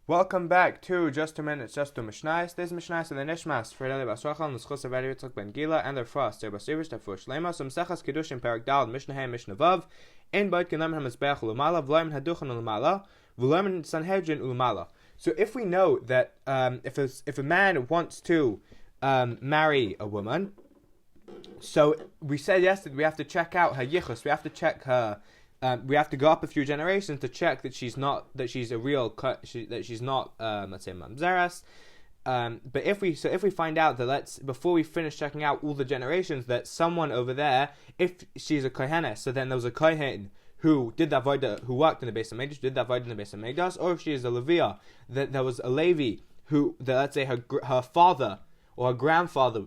Welcome back to Just 2 Minutes, Just 2 Mishnayos. This Mishnayos and the Nishmas for Eli Basrachal, Neschus of Eri Yitzchak Ben Gila, and their frost. Their Basivish, their Fush Lema, some Sechas Kiddushin, Perak Dal, Mishnah Hay, Mishnah Vav, in Beit Kilam Hamazbeach Ulumala, Vloim Haduchan Ulumala, Vloim Sanhedrin Ulumala. So if we know that if a man wants to marry a woman, so we said yesterday we have to check out her yichus, we have to check her. We have to go up a few generations to check that she's not that she's a real that she's not let's say mamzeras. But if we find out that before we finish checking out all the generations that someone over there, if she's a kohenes, so then there was a kohen who did that voida, who worked in the Beis Hamikdash, did that voida in the Beis Hamikdash, or if she is a Leviah, that there was a Levi who, that let's say her father or her grandfather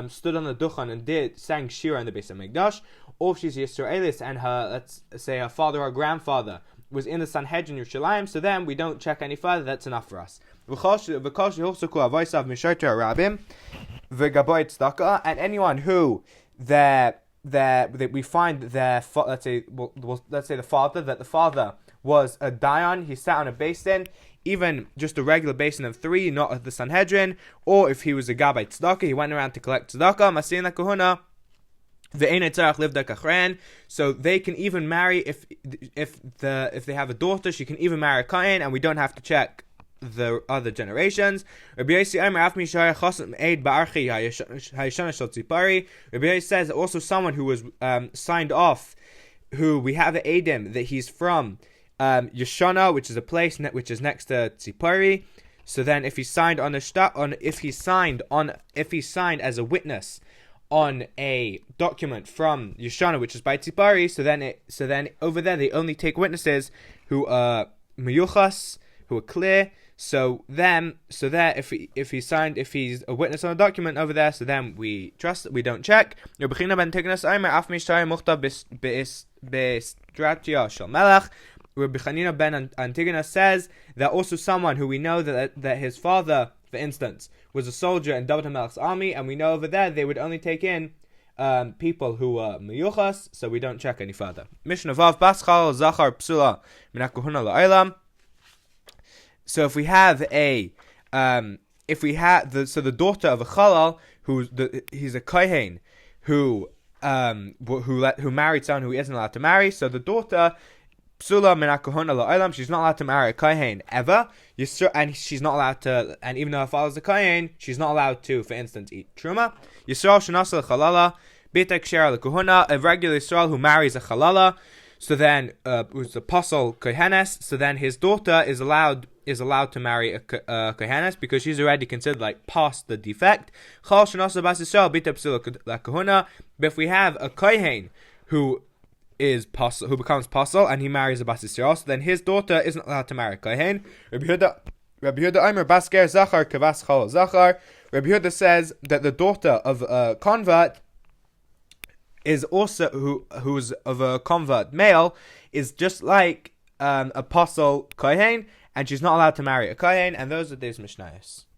stood on the duchan and sang shira in the Beis Hamikdash, or if she's Yisraelis and let's say her father or grandfather was in the Sanhedrin Yerushalayim, so then we don't check any further. That's enough for us. And anyone who that we find let's say the father was a dayan, he sat on a basin, even just a regular basin of 3, not at the Sanhedrin, or if he was a gabbai tzedakah, he went around to collect tzedakah, masin la kahuna. So they can even marry if they have a daughter, she can even marry a kohen, and we don't have to check the other generations. Rabbi Yossi says also someone who was signed off, who we have an edim that he's from Yeshana, which is a place which is next to Tzipari. So then, if he's signed as a witness on a document from Yeshana, which is by Tzipari, so then over there they only take witnesses who are meyuchas, who are clear. So there, if he's a witness on a document over there, so then we trust, we don't check. Rabbi Chanina ben Antigona says that also someone who we know that his father, for instance, was a soldier in David HaMelech's army, and we know over there they would only take in people who are meyuchas, so we don't check any further. Mishnah Vav Baschal Zachar Psula Minakuhuna La'Olam. So if we have the daughter of a chalal he's a kohen who married someone who he isn't allowed to marry, so the daughter Psula min hakohana la'olam, she's not allowed to marry a kohen ever, and she's not allowed to, and even though her father's a kohen, she's not allowed to, for instance, eat truma. Yisrael shenasa l'chalala bita kshera l'kuhuna, a regular Yisrael who marries a chalala, so then who's the apostle kohenes, so then his daughter is allowed to marry a kohenes because she's already considered like past the defect. Chal shenasa bas Yisrael bita psula l'kuhuna, but if we have a kohen who becomes apostle and he marries a bas Yisrael, so then his daughter isn't allowed to marry a kohen. Rabbi Yehuda Aimer Basker Zachar Kavas Chol Zachar. Rabbi Yehuda says that the daughter of a convert is also who's of a convert male is just like apostle kohen, and she's not allowed to marry a kohen. And those are these mishnayos.